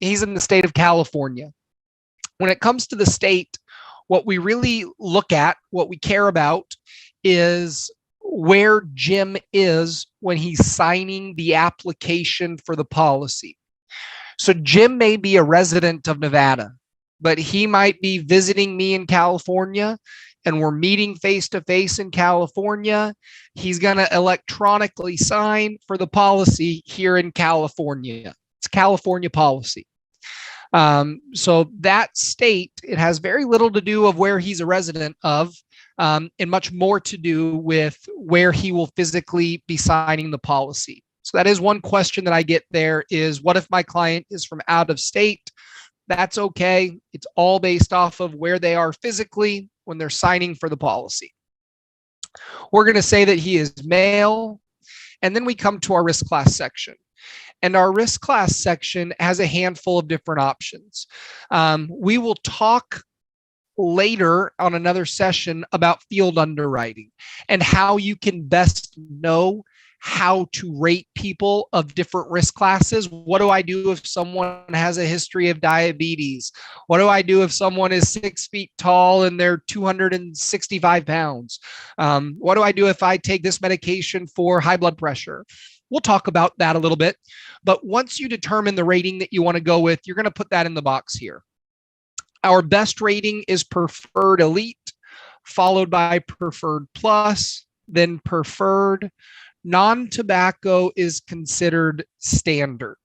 He's in the state of California. When it comes to the state, what we really look at, what we care about, is where Jim is when he's signing the application for the policy. So Jim may be a resident of Nevada, but he might be visiting me in California and we're meeting face to face in California. He's going to electronically sign for the policy here in California. It's California policy. So that state, it has very little to do of where he's a resident of, and much more to do with where he will physically be signing the policy. So that is one question that I get there is, what if my client is from out of state? That's okay. It's all based off of where they are physically when they're signing for the policy. We're going to say that he is male, and then we come to our risk class section. And our risk class section has a handful of different options. We will talk later on another session about field underwriting and how you can best know how to rate people of different risk classes. What do I do if someone has a history of diabetes? What do I do if someone is 6 feet tall and they're 265 pounds? What do I do if I take this medication for high blood pressure? We'll talk about that a little bit. But once you determine the rating that you want to go with, you're going to put that in the box here. Our best rating is preferred elite, followed by preferred plus, then preferred. Non-tobacco is considered standard.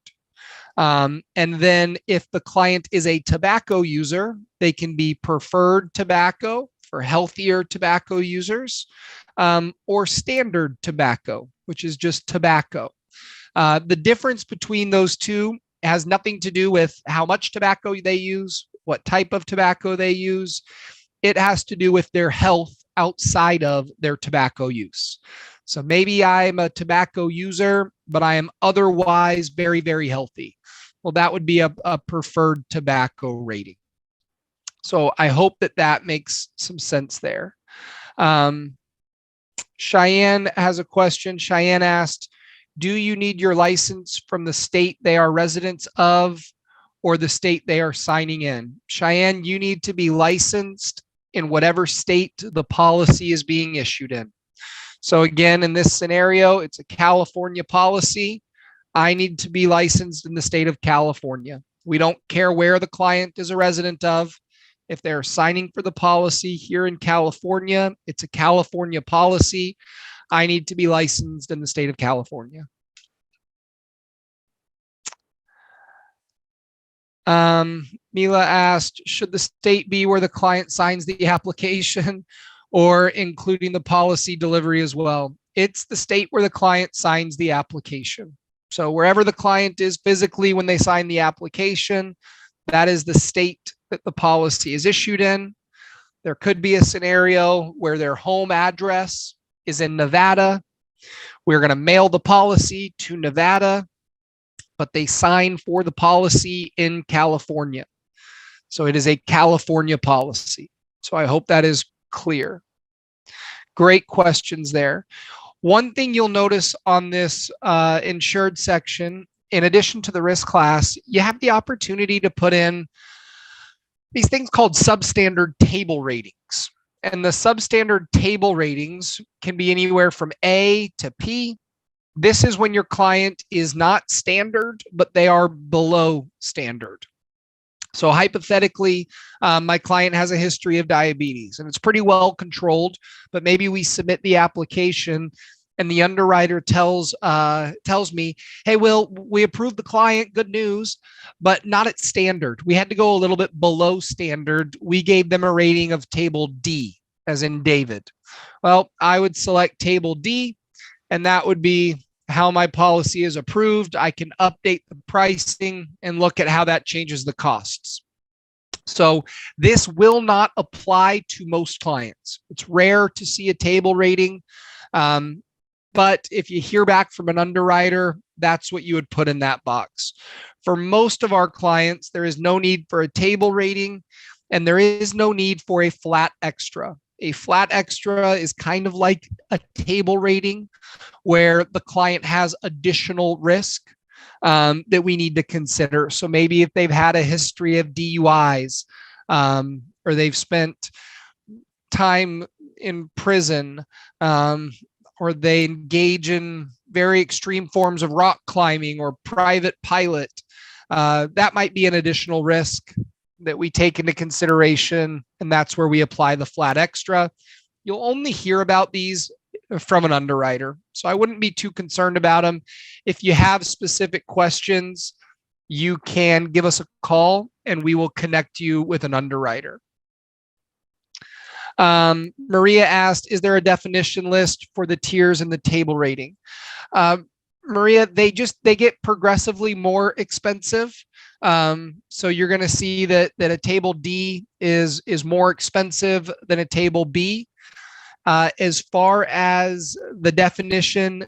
And then if the client is a tobacco user, they can be preferred tobacco for healthier tobacco users, or standard tobacco, which is just tobacco. The difference between those two has nothing to do with how much tobacco they use, what type of tobacco they use. It has to do with their health outside of their tobacco use. So maybe I'm a tobacco user, but I am otherwise very, very healthy. Well, that would be a preferred tobacco rating. So I hope that that makes some sense there. Cheyenne has a question. Cheyenne asked, do you need your license from the state they are residents of or the state they are signing in? Cheyenne, you need to be licensed in whatever state the policy is being issued in. So again, in this scenario, it's a California policy. I need to be licensed in the state of California. We don't care where the client is a resident of. If they're signing for the policy here in California, it's a California policy. I need to be licensed in the state of California. Mila asked, should the state be where the client signs the application or including the policy delivery as well? It's the state where the client signs the application. So wherever the client is physically when they sign the application, that is the state that the policy is issued in. There could be a scenario where their home address is in Nevada. We're going to mail the policy to Nevada, but they sign for the policy in California. So it is a California policy. So I hope that is clear. Great questions there. One thing you'll notice on this insured section, in addition to the risk class, you have the opportunity to put in these things called substandard table ratings. And the substandard table ratings can be anywhere from A to P. This is when your client is not standard, but they are below standard. So hypothetically, my client has a history of diabetes and it's pretty well controlled, but maybe we submit the application and the underwriter tells me, hey, Will, we approved the client, good news, but not at standard. We had to go a little bit below standard. We gave them a rating of table D, as in David. Well, I would select table D, and that would be how my policy is approved. I can update the pricing and look at how that changes the costs. So this will not apply to most clients. It's rare to see a table rating. But if you hear back from an underwriter, that's what you would put in that box. For most of our clients, there is no need for a table rating, and there is no need for a flat extra. A flat extra is kind of like a table rating where the client has additional risk. that we need to consider. So maybe if they've had a history of DUIs, or they've spent time in prison, or they engage in very extreme forms of rock climbing or private pilot, that might be an additional risk that we take into consideration, and that's where we apply the flat extra. You'll only hear about these from an underwriter, so I wouldn't be too concerned about them. If you have specific questions, you can give us a call and we will connect you with an underwriter. Maria asked, is there a definition list for the tiers and the table rating? Maria, they get progressively more expensive. So you're going to see that a table D is more expensive than a table B. As far as the definition,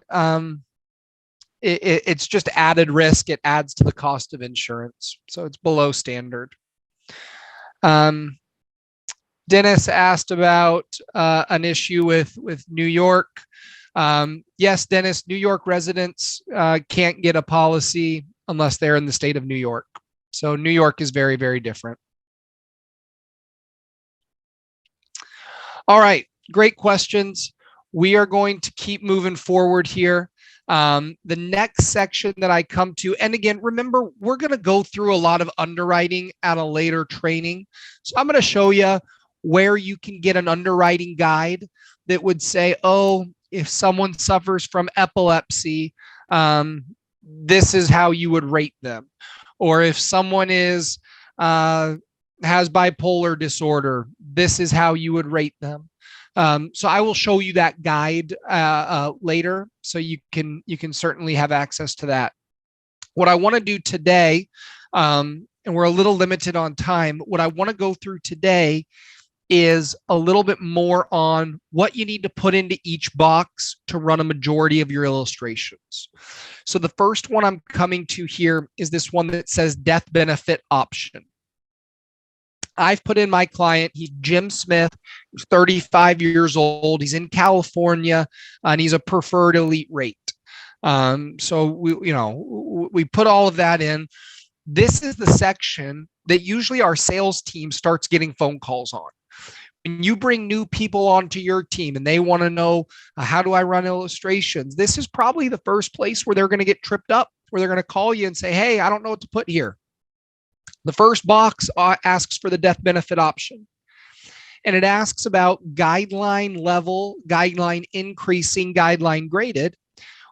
it's just added risk. It adds to the cost of insurance, so it's below standard. Dennis asked about an issue with New York. Yes, Dennis, New York residents can't get a policy unless they're in the state of New York. So New York is very, very different. All right, great questions. We are going to keep moving forward here. The next section that I come to, and again, remember, we're going to go through a lot of underwriting at a later training. So I'm going to show you where you can get an underwriting guide that would say, oh, if someone suffers from epilepsy, this is how you would rate them. Or if someone has bipolar disorder, this is how you would rate them. So I will show you that guide later, so you can certainly have access to that. What I want to do today, and we're a little limited on time, what I want to go through today is a little bit more on what you need to put into each box to run a majority of your illustrations. So the first one I'm coming to here is this one that says death benefit option. I've put in my client, he's Jim Smith, he's 35 years old, he's in California, and he's a preferred elite rate. So we put all of that in. This is the section that usually our sales team starts getting phone calls on. When you bring new people onto your team and they want to know, how do I run illustrations? This is probably the first place where they're going to get tripped up, where they're going to call you and say, hey, I don't know what to put here. The first box asks for the death benefit option. And it asks about guideline level, guideline increasing, guideline graded,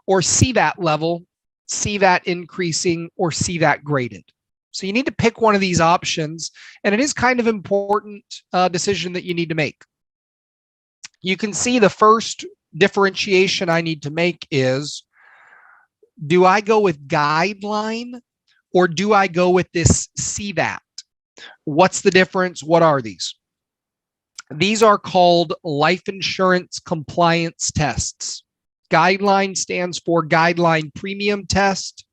or CVAT level, CVAT increasing, or CVAT graded. So you need to pick one of these options, and it is kind of important decision that you need to make. You can see the first differentiation I need to make is, do I go with guideline or do I go with this CVAT? What's the difference? What are these? These are called life insurance compliance tests. Guideline stands for guideline premium test.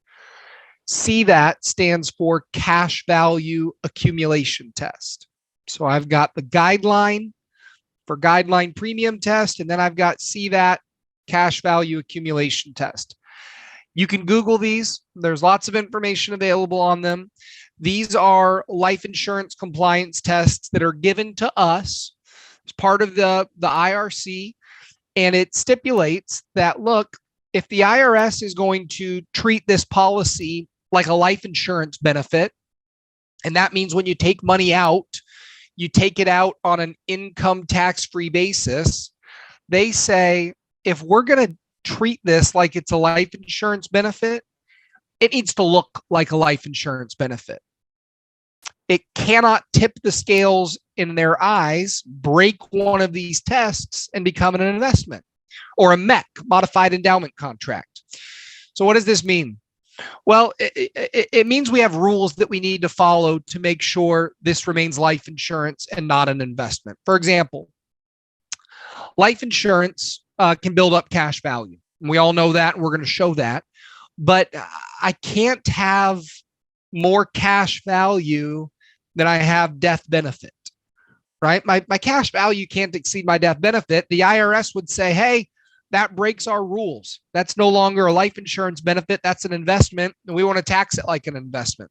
CVAT stands for cash value accumulation test. So I've got the guideline for guideline premium test, and then I've got CVAT cash value accumulation test. You can Google these. There's lots of information available on them. These are life insurance compliance tests that are given to us as part of the IRC, and it stipulates that, look, if the IRS is going to treat this policy like a life insurance benefit, and that means when you take money out, you take it out on an income tax-free basis, they say, if we're going to treat this like it's a life insurance benefit, it needs to look like a life insurance benefit. It cannot tip the scales in their eyes, break one of these tests, and become an investment or a MEC, modified endowment contract. So what does this mean? Well, it means we have rules that we need to follow to make sure this remains life insurance and not an investment. For example, life insurance can build up cash value. We all know that, and we're going to show that. But I can't have more cash value than I have death benefit, right? My cash value can't exceed my death benefit. The IRS would say, hey, that breaks our rules. That's no longer a life insurance benefit. That's an investment, and we want to tax it like an investment.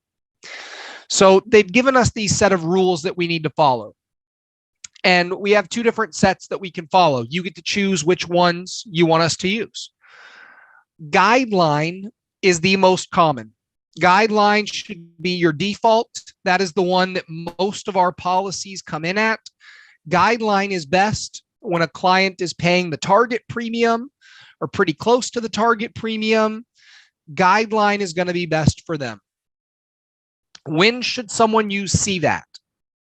So they've given us these set of rules that we need to follow. And we have two different sets that we can follow. You get to choose which ones you want us to use. Guideline is the most common. Guideline should be your default. That is the one that most of our policies come in at. Guideline is best when a client is paying the target premium or pretty close to the target premium. Guideline is going to be best for them. When should someone use CVAT?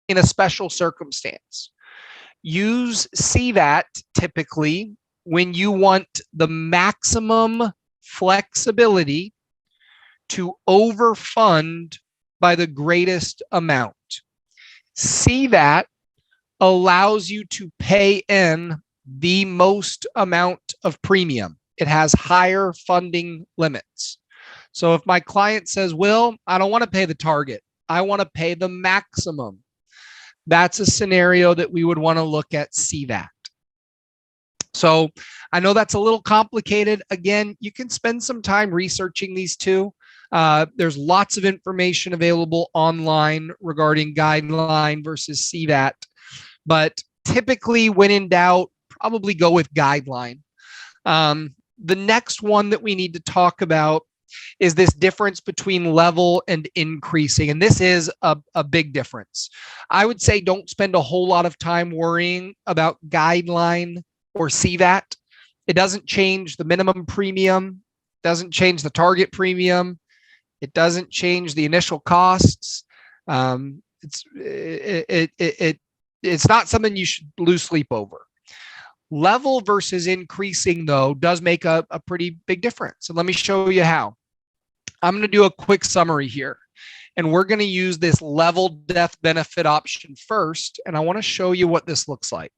In a special circumstance. Use CVAT typically when you want the maximum flexibility to overfund by the greatest amount. CVAT allows you to pay in the most amount of premium. It has higher funding limits. So if my client says, Will, I don't want to pay the target, I want to pay the maximum, that's a scenario that we would want to look at CVAT. So I know that's a little complicated. Again, you can spend some time researching these two. There's lots of information available online regarding guideline versus CVAT. But typically, when in doubt, probably go with guideline. The next one that we need to talk about is this difference between level and increasing. And this is a big difference. I would say don't spend a whole lot of time worrying about guideline or CVAT. It doesn't change the minimum premium, doesn't change the target premium, it doesn't change the initial costs. It's not something you should lose sleep over. Level versus increasing, though, does make a pretty big difference. And let me show you how. I'm going to do a quick summary here. And we're going to use this level death benefit option first. And I want to show you what this looks like.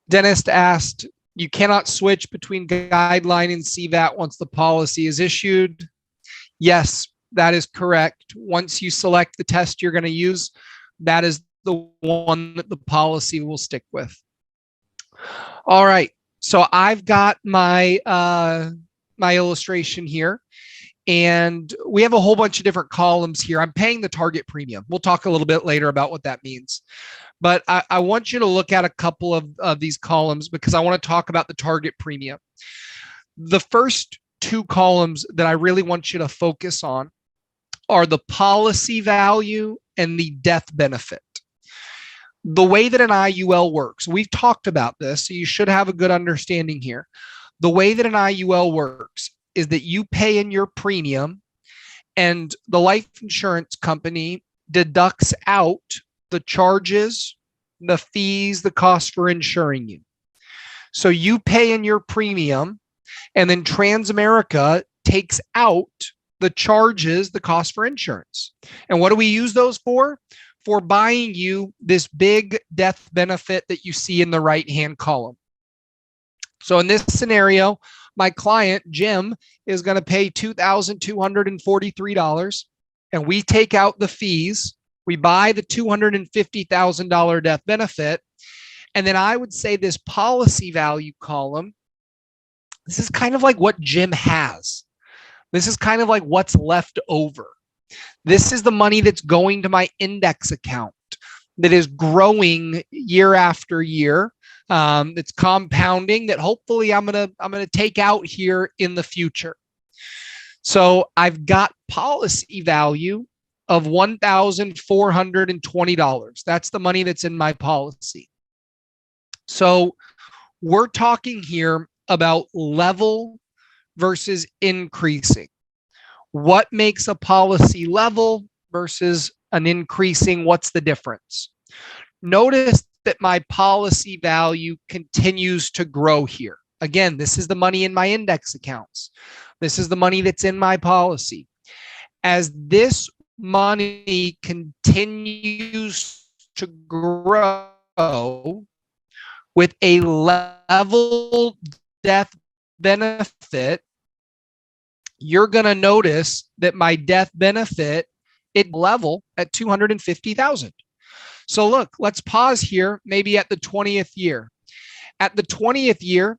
Dentist asked, you cannot switch between guideline and CVAT once the policy is issued. Yes, that is correct. Once you select the test you're going to use, that is the one that the policy will stick with. All right, so I've got my my illustration here, and we have a whole bunch of different columns here. I'm paying the target premium. We'll talk a little bit later about what that means. But I want you to look at a couple of these columns because I want to talk about the target premium. The first two columns that I really want you to focus on are the policy value and the death benefit. The way that an IUL works, we've talked about this, so you should have a good understanding here. The way that an IUL works is that you pay in your premium and the life insurance company deducts out the charges, the fees, the cost for insuring you. So you pay in your premium, and then Transamerica takes out the charges, the cost for insurance. And what do we use those for? For buying you this big death benefit that you see in the right-hand column. So in this scenario, my client, Jim, is going to pay $2,243, and we take out the fees. We buy the $250,000 death benefit. And then I would say this policy value column, this is kind of like what Jim has. This is kind of like what's left over. This is the money that's going to my index account that is growing year after year. It's compounding that hopefully I'm gonna take out here in the future. So I've got policy value of $1,420. That's the money that's in my policy. So we're talking here about level versus increasing. What makes a policy level versus an increasing? What's the difference? Notice that my policy value continues to grow here. Again, this is the money in my index accounts. This is the money that's in my policy. As this money continues to grow with a level death benefit, you're going to notice that my death benefit it level at $250,000. So look, let's pause here, maybe at the 20th year. At the 20th year,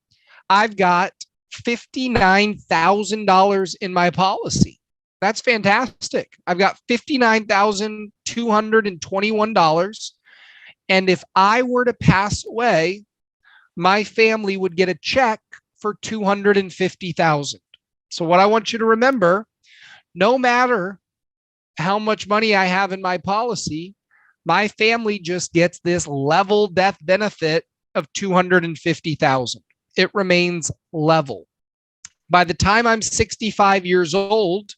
I've got $59,000 in my policy. That's fantastic. I've got $59,221. And if I were to pass away, my family would get a check for $250,000. So what I want you to remember, no matter how much money I have in my policy, my family just gets this level death benefit of $250,000. It remains level. By the time I'm 65 years old,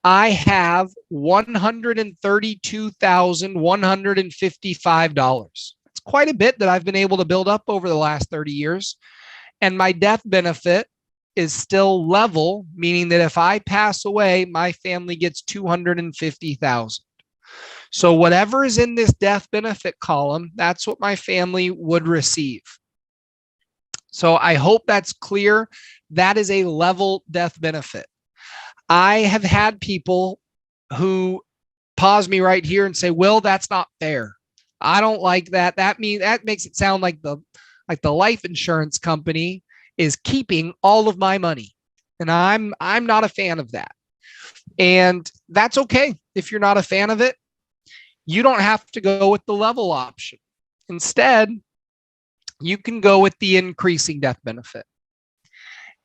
I have $132,155. It's quite a bit that I've been able to build up over the last 30 years. And my death benefit is still level, meaning that if I pass away, my family gets $250,000. So whatever is in this death benefit column, that's what my family would receive. So I hope that's clear. That is a level death benefit. I have had people who pause me right here and say, "Will, that's not fair. I don't like that. That makes it sound like the life insurance company is keeping all of my money." And I'm not a fan of that. And that's okay. If you're not a fan of it, you don't have to go with the level option. Instead, you can go with the increasing death benefit.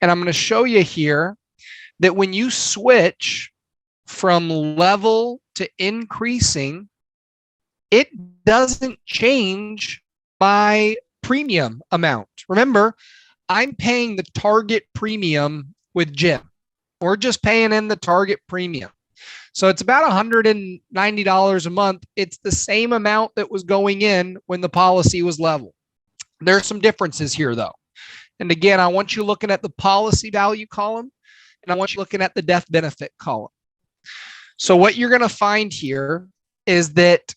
And I'm going to show you here that when you switch from level to increasing, it doesn't change my premium amount. Remember, I'm paying the target premium with Jim. We're just paying in the target premium. So it's about $190 a month. It's the same amount that was going in when the policy was level. There's some differences here, though. And again, I want you looking at the policy value column, and I want you looking at the death benefit column. So what you're going to find here is that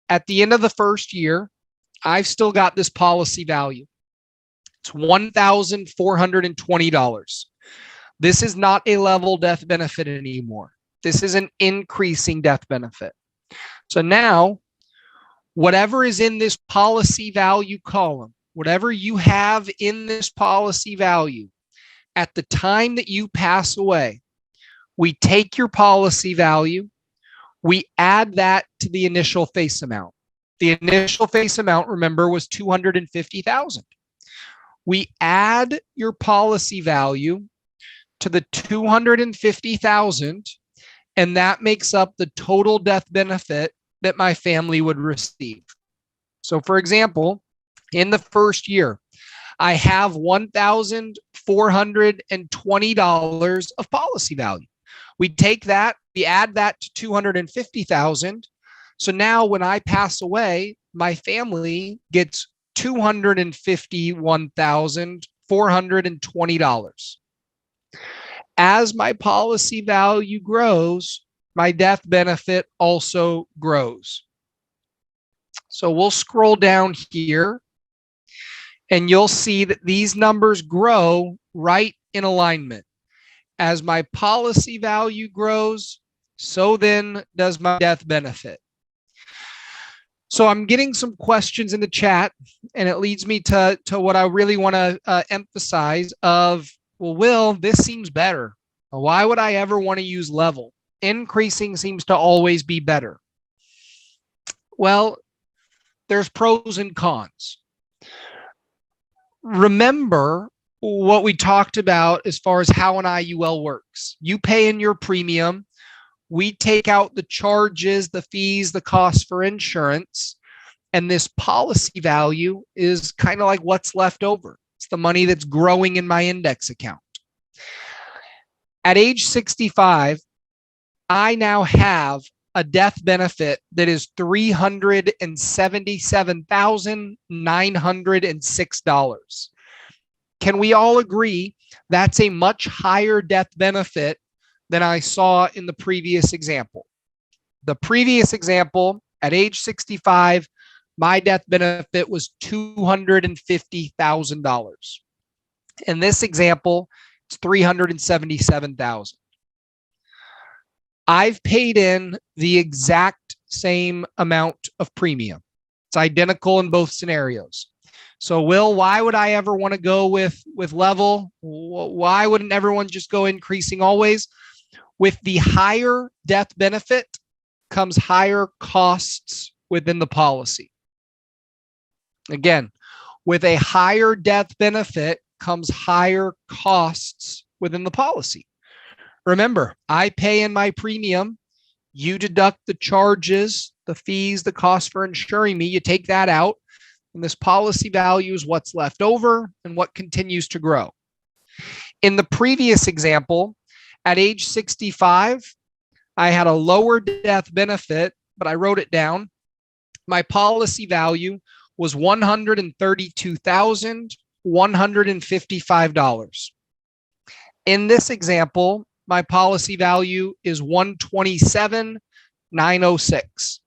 at the end of the first year, I've still got this policy value. It's $1,420. This is not a level death benefit anymore. This is an increasing death benefit. So now, whatever is in this policy value column, whatever you have in this policy value, at the time that you pass away, we take your policy value, we add that to the initial face amount. The initial face amount, remember, was $250,000. We add your policy value to the $250,000, and that makes up the total death benefit that my family would receive. So for example, in the first year, I have $1,420 of policy value. We take that, we add that to $250,000. So now when I pass away, my family gets $251,420. As my policy value grows, my death benefit also grows. So we'll scroll down here and you'll see that these numbers grow right in alignment. As my policy value grows, so then does my death benefit. So I'm getting some questions in the chat, and it leads me to what I really want to emphasize of, well, Will, this seems better. Why would I ever want to use level? Increasing seems to always be better. Well, there's pros and cons. Remember what we talked about as far as how an IUL works. You pay in your premium. We take out the charges, the fees, the costs for insurance, and this policy value is kind of like what's left over. It's the money that's growing in my index account. At age 65, I now have a death benefit that is $377,906. Can we all agree that's a much higher death benefit than I saw in the previous example? The previous example, at age 65, my death benefit was $250,000. In this example, it's $377,000. I've paid in the exact same amount of premium. It's identical in both scenarios. So Will, why would I ever want to go with level? Why wouldn't everyone just go increasing always? With the higher death benefit comes higher costs within the policy. Again, with a higher death benefit comes higher costs within the policy. Remember, I pay in my premium, you deduct the charges, the fees, the cost for insuring me, you take that out, and this policy value is what's left over and what continues to grow. In the previous example, at age 65, I had a lower death benefit, but I wrote it down. My policy value was $132,155. In this example, my policy value is $127,906. It's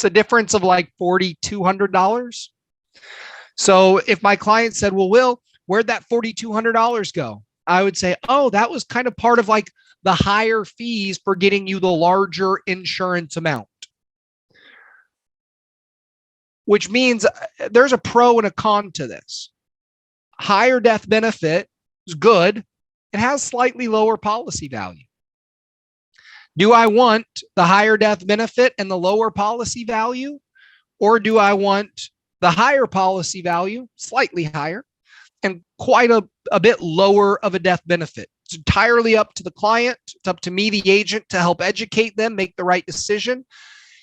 a difference of like $4,200. So if my client said, well, Will, where'd that $4,200 go? I would say, oh, that was kind of part of like the higher fees for getting you the larger insurance amount. Which means there's a pro and a con to this. Higher death benefit is good. It has slightly lower policy value. Do I want the higher death benefit and the lower policy value? Or do I want the higher policy value, slightly higher, and quite a bit lower of a death benefit? It's entirely up to the client. It's up to me, the agent, to help educate them, make the right decision.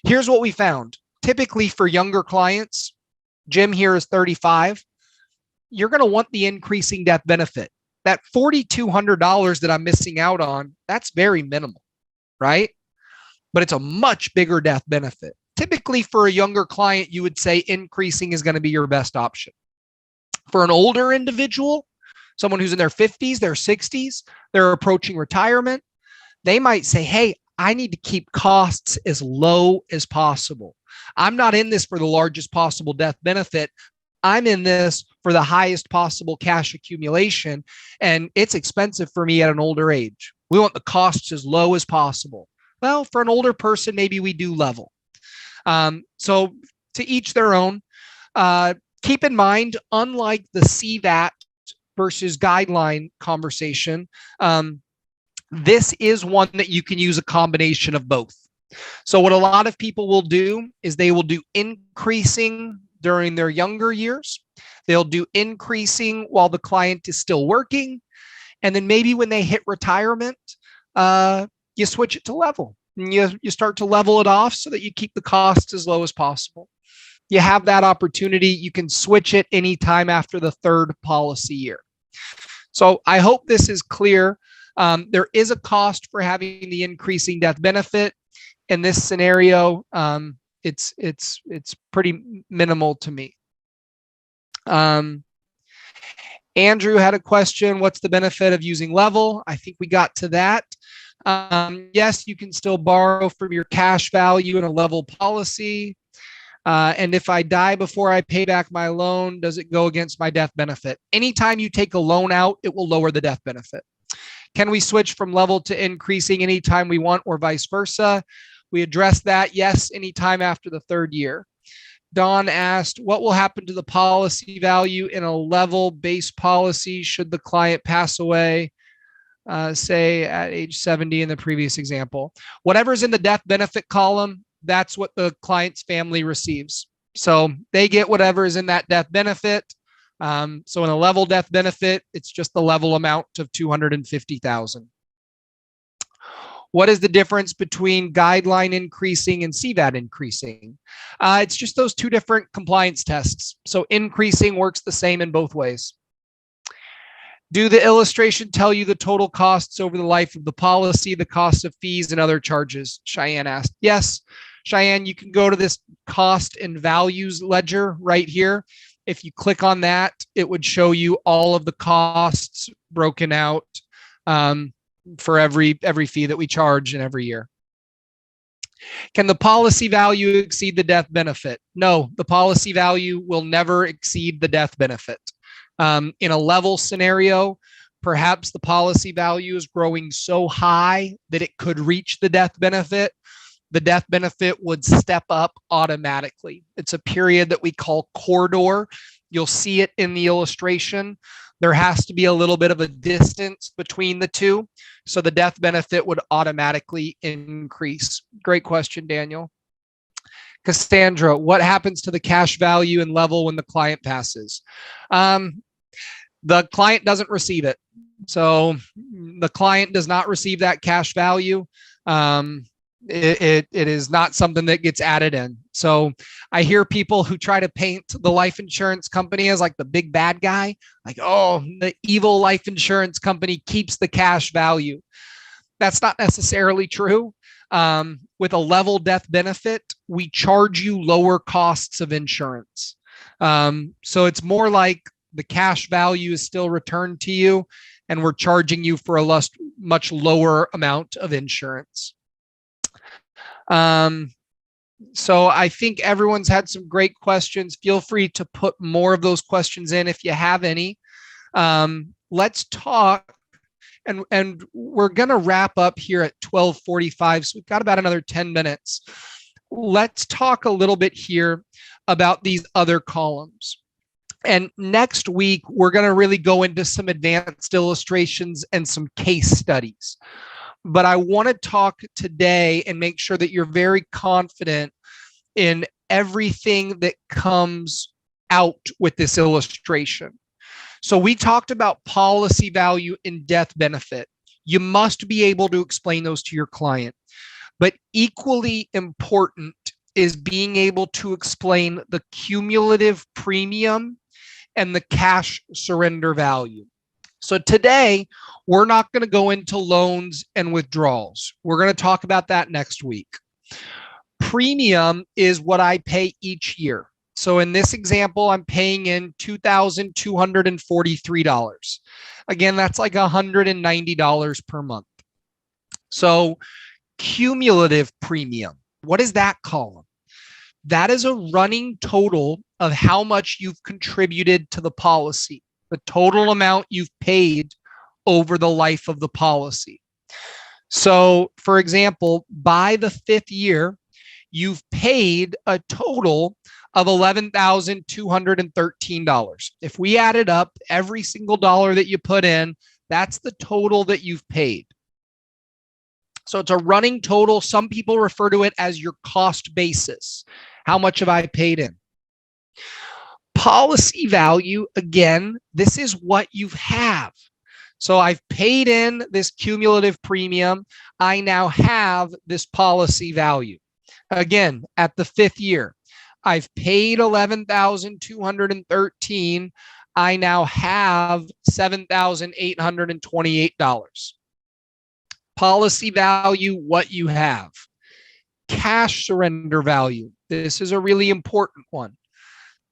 Here's what we found. Typically for younger clients, Jim here is 35, you're going to want the increasing death benefit. That $4,200 that I'm missing out on, that's very minimal, right? But it's a much bigger death benefit. Typically for a younger client, you would say increasing is going to be your best option. For an older individual, someone who's in their 50s, their 60s, they're approaching retirement, they might say, hey, I need to keep costs as low as possible. I'm not in this for the largest possible death benefit. I'm in this for the highest possible cash accumulation, and it's expensive for me at an older age. We want the costs as low as possible. Well, for an older person, maybe we do level. So to each their own. Keep in mind, unlike the CVAT versus guideline conversation, this is one that you can use a combination of both. So what a lot of people will do is they will do increasing during their younger years. They'll do increasing while the client is still working. And then maybe when they hit retirement, you switch it to level. And you start to level it off so that you keep the costs as low as possible. You have that opportunity. You can switch it anytime after the third policy year. So I hope this is clear. There is a cost for having the increasing death benefit. In this scenario, it's pretty minimal to me. Andrew had a question. What's the benefit of using level? I think we got to that. Yes, you can still borrow from your cash value in a level policy. And if I die before I pay back my loan, does it go against my death benefit? Anytime you take a loan out, it will lower the death benefit. Can we switch from level to increasing anytime we want or vice versa? We addressed that. Yes, anytime after the third year. Don asked, what will happen to the policy value in a level base policy should the client pass away, say at age 70 in the previous example? Whatever's in the death benefit column, that's what the client's family receives. So they get whatever is in that death benefit. So in a level death benefit, it's just the level amount of $250,000. What is the difference between guideline increasing and CVAT increasing? It's just those two different compliance tests. So increasing works the same in both ways. Do the illustration tell you the total costs over the life of the policy, the cost of fees and other charges? Cheyenne asked. Yes, Cheyenne, you can go to this cost and values ledger right here. If you click on that, it would show you all of the costs broken out for every fee that we charge in every year. Can the policy value exceed the death benefit? No, the policy value will never exceed the death benefit. In a level scenario, perhaps the policy value is growing so high that it could reach the death benefit. the death benefit would step up automatically. It's a period that we call corridor. You'll see it in the illustration. There has to be a little bit of a distance between the two, so the death benefit would automatically increase. Great question, Daniel. Cassandra, what happens to the cash value and level when the client passes? The client doesn't receive it. So the client does not receive that cash value. It is not something that gets added in. So I hear people who try to paint the life insurance company as like the big bad guy, like, oh, the evil life insurance company keeps the cash value. That's not necessarily true. With a level death benefit, we charge you lower costs of insurance. So it's more like the cash value is still returned to you, and we're charging you for a much lower amount of insurance. So I think everyone's had some great questions. Feel free to put more of those questions in if you have any. Let's talk, and we're going to wrap up here at 12:45, so we've got about another 10 minutes. Let's talk a little bit here about these other columns. And next week, we're going to really go into some advanced illustrations and some case studies. But I want to talk today and make sure that you're very confident in everything that comes out with this illustration. So we talked about policy value and death benefit. You must be able to explain those to your client. But equally important is being able to explain the cumulative premium and the cash surrender value. So today, we're not going to go into loans and withdrawals. We're going to talk about that next week. Premium is what I pay each year. So in this example, I'm paying in $2,243. Again, that's like $190 per month. So cumulative premium, what is that column? That is a running total of how much you've contributed to the policy, the total amount you've paid over the life of the policy. So, for example, by the 5th year, you've paid a total of $11,213. If we added up every single dollar that you put in, that's the total that you've paid. So it's a running total. Some people refer to it as your cost basis. How much have I paid in? Policy value, again, this is what you have. So I've paid in this cumulative premium. I now have this policy value. Again, at the 5th year, I've paid $11,213. I now have $7,828. Policy value, what you have. Cash surrender value. This is a really important one.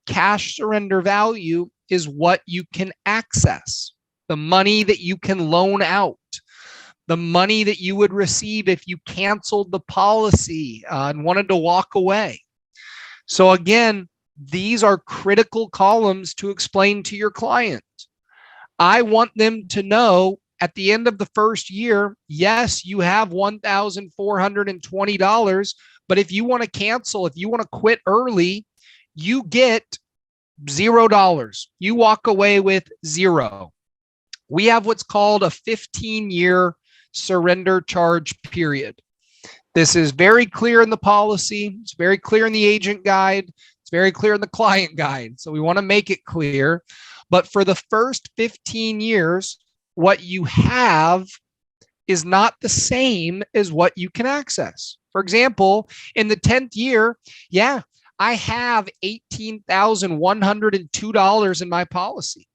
Cash surrender value is what you can access, the money that you can loan out, the money that you would receive if you canceled the policy and wanted to walk away. So again, these are critical columns to explain to your client. I want them to know at the end of the first year, yes, you have $1,420, but if you want to cancel, if you want to quit early, you get $0. You walk away with $0. We have what's called a 15-year surrender charge period. This is very clear in the policy. It's very clear in the agent guide. It's very clear in the client guide. So we want to make it clear. But for the first 15 years, what you have is not the same as what you can access. For example, in the 10th year, I have $18,102 in my policy.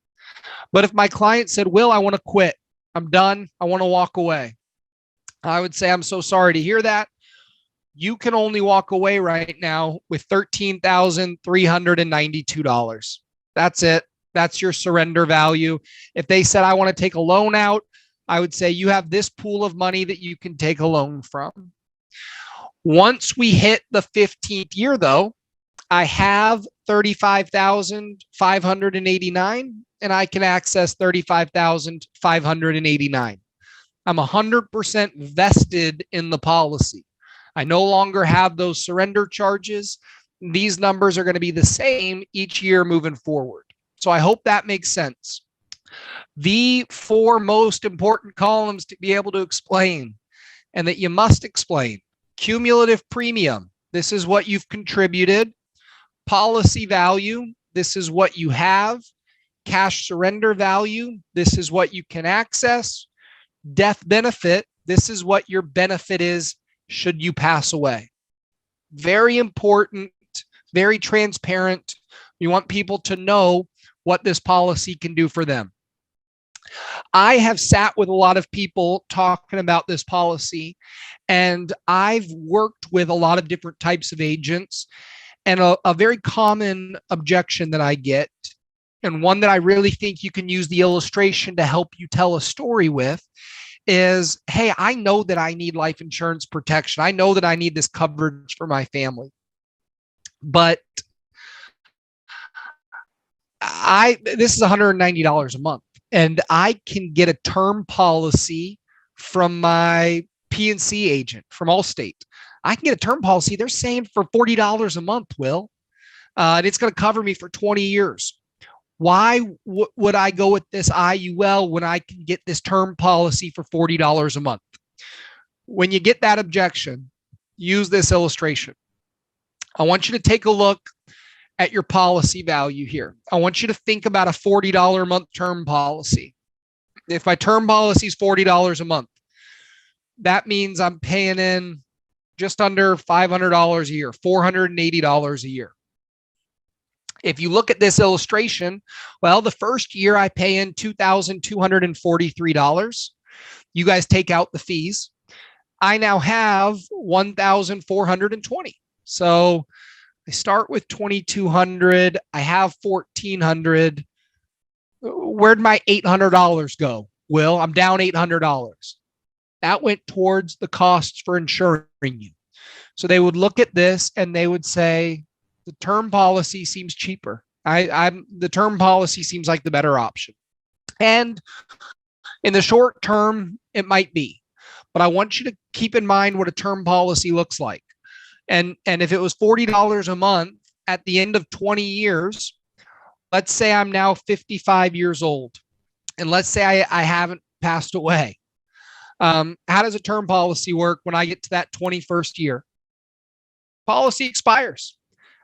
But if my client said, Will, I want to quit, I'm done, I want to walk away, I would say, I'm so sorry to hear that. You can only walk away right now with $13,392. That's it. That's your surrender value. If they said, I want to take a loan out, I would say you have this pool of money that you can take a loan from. Once we hit the 15th year, though, I have $35,589 and I can access $35,589. I'm 100% vested in the policy. I no longer have those surrender charges. These numbers are going to be the same each year moving forward. So I hope that makes sense. The four most important columns to be able to explain and that you must explain: cumulative premium, this is what you've contributed; policy value, this is what you have; cash surrender value, this is what you can access; death benefit, this is what your benefit is should you pass away. Very important, very transparent. You want people to know what this policy can do for them. I have sat with a lot of people talking about this policy, and I've worked with a lot of different types of agents. And a very common objection that I get, and one that I really think you can use the illustration to help you tell a story with, is, hey, I know that I need life insurance protection. I know that I need this coverage for my family. But this is $190 a month, and I can get a term policy from my P&C agent from Allstate. I can get a term policy. They're saying for $40 a month, Will, and it's going to cover me for 20 years. Why would I go with this IUL when I can get this term policy for $40 a month? When you get that objection, use this illustration. I want you to take a look at your policy value here. I want you to think about a $40 a month term policy. If my term policy is $40 a month, that means I'm paying in just under $500 a year, $480 a year. If you look at this illustration, well, the first year I pay in $2,243. You guys take out the fees. I now have $1,420. So I start with $2,200. I have $1,400. Where'd my $800 go? Will, I'm down $800. That went towards the costs for insuring you. So they would look at this and they would say, the term policy seems cheaper. The term policy seems like the better option. And in the short term, it might be. But I want you to keep in mind what a term policy looks like. And if it was $40 a month at the end of 20 years, let's say I'm now 55 years old, and let's say I haven't passed away. How does a term policy work when I get to that 21st year? Policy expires.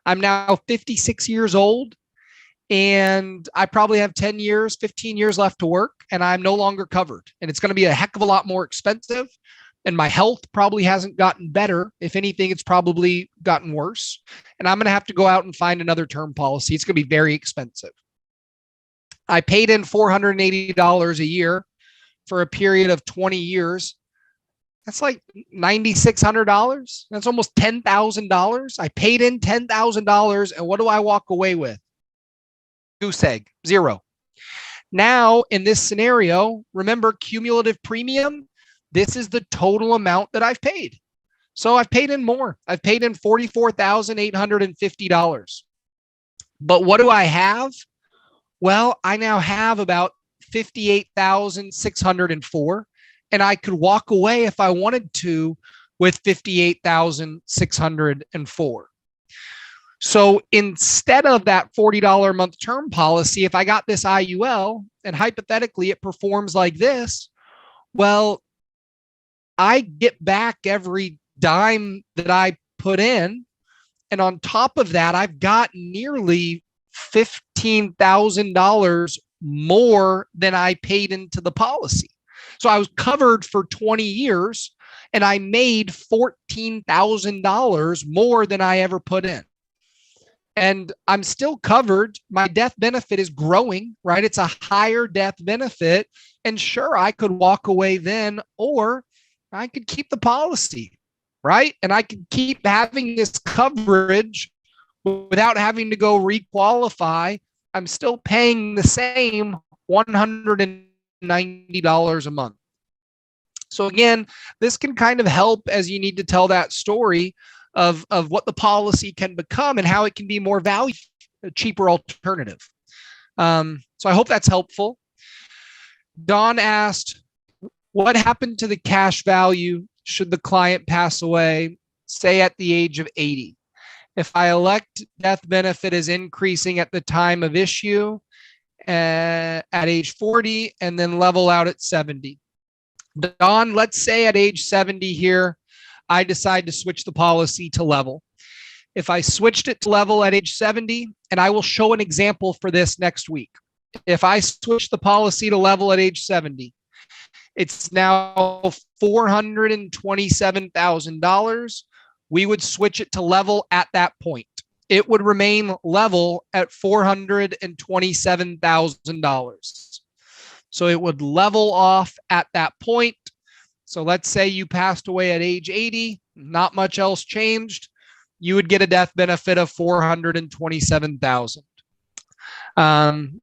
I'm now 56 years old, and I probably have 10 years, 15 years left to work, and I'm no longer covered. And it's going to be a heck of a lot more expensive. And my health probably hasn't gotten better. If anything, it's probably gotten worse. And I'm going to have to go out and find another term policy. It's going to be very expensive. I paid in $480 a year for a period of 20 years. That's like $9,600. That's almost $10,000. I paid in $10,000, and what do I walk away with? Goose egg, zero. Now, in this scenario, remember cumulative premium? This is the total amount that I've paid. So I've paid in more. I've paid in $44,850. But what do I have? Well, I now have about $58,604. And I could walk away if I wanted to with $58,604. So instead of that $40 a month term policy, if I got this IUL and hypothetically it performs like this, well, I get back every dime that I put in. And on top of that, I've got nearly $15,000 more than I paid into the policy. So I was covered for 20 years and I made $14,000 more than I ever put in. And I'm still covered. My death benefit is growing, right? It's a higher death benefit. And sure, I could walk away then, or I could keep the policy, right? And I could keep having this coverage without having to go requalify. I'm still paying the same $190 a month. So again, this can kind of help as you need to tell that story of what the policy can become and how it can be more value, a cheaper alternative. So I hope that's helpful. Don asked, what happened to the cash value should the client pass away? say at the age of 80. If I elect death benefit is increasing at the time of issue at age 40 and then level out at 70. Don, let's say at age 70 here, I decide to switch the policy to level. If I switched it to level at age 70, and I will show an example for this next week. If I switch the policy to level at age 70, it's now $427,000. We would switch it to level at that point. It would remain level at $427,000. So it would level off at that point. So let's say you passed away at age 80, not much else changed. You would get a death benefit of $427,000.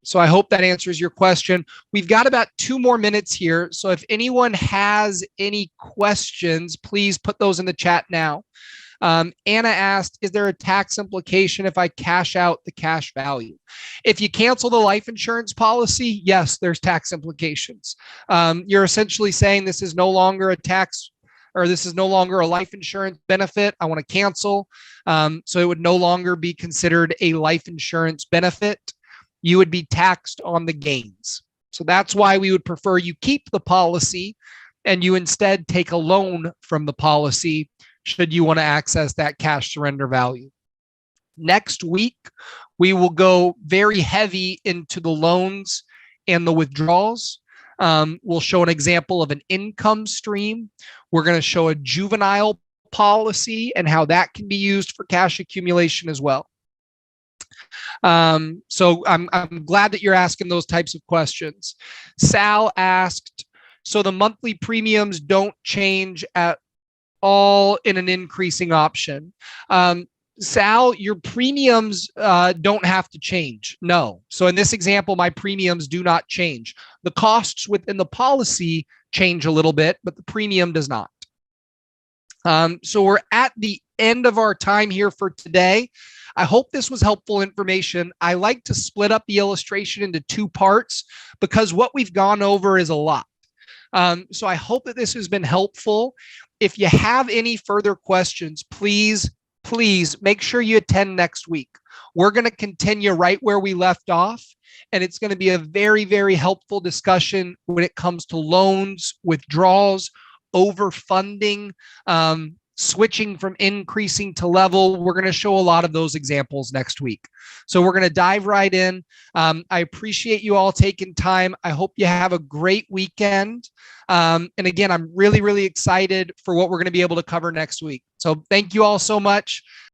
So I hope that answers your question. We've got about 2 more minutes here. So if anyone has any questions, please put those in the chat now. Anna asked, is there a tax implication if I cash out the cash value? If you cancel the life insurance policy, yes, there's tax implications. You're essentially saying this is no longer a tax, or this is no longer a life insurance benefit. I want to cancel. So it would no longer be considered a life insurance benefit. You would be taxed on the gains. So that's why we would prefer you keep the policy and you instead take a loan from the policy should you want to access that cash surrender value. Next week, we will go very heavy into the loans and the withdrawals. We'll show an example of an income stream. We're going to show a juvenile policy and how that can be used for cash accumulation as well. So I'm glad that you're asking those types of questions. Sal asked, so the monthly premiums don't change at all in an increasing option. Sal, your premiums don't have to change. No. So in this example, my premiums do not change. The costs within the policy change a little bit, but the premium does not. So we're at the end of our time here for today. I hope this was helpful information. I like to split up the illustration into 2 parts because what we've gone over is a lot. So I hope that this has been helpful. If you have any further questions, please make sure you attend next week. We're going to continue right where we left off, and it's going to be a very, very helpful discussion when it comes to loans, withdrawals, overfunding, switching from increasing to level. We're going to show a lot of those examples next week. So we're going to dive right in. I appreciate you all taking time. I hope you have a great weekend. And again, I'm really, really excited for what we're going to be able to cover next week. So thank you all so much.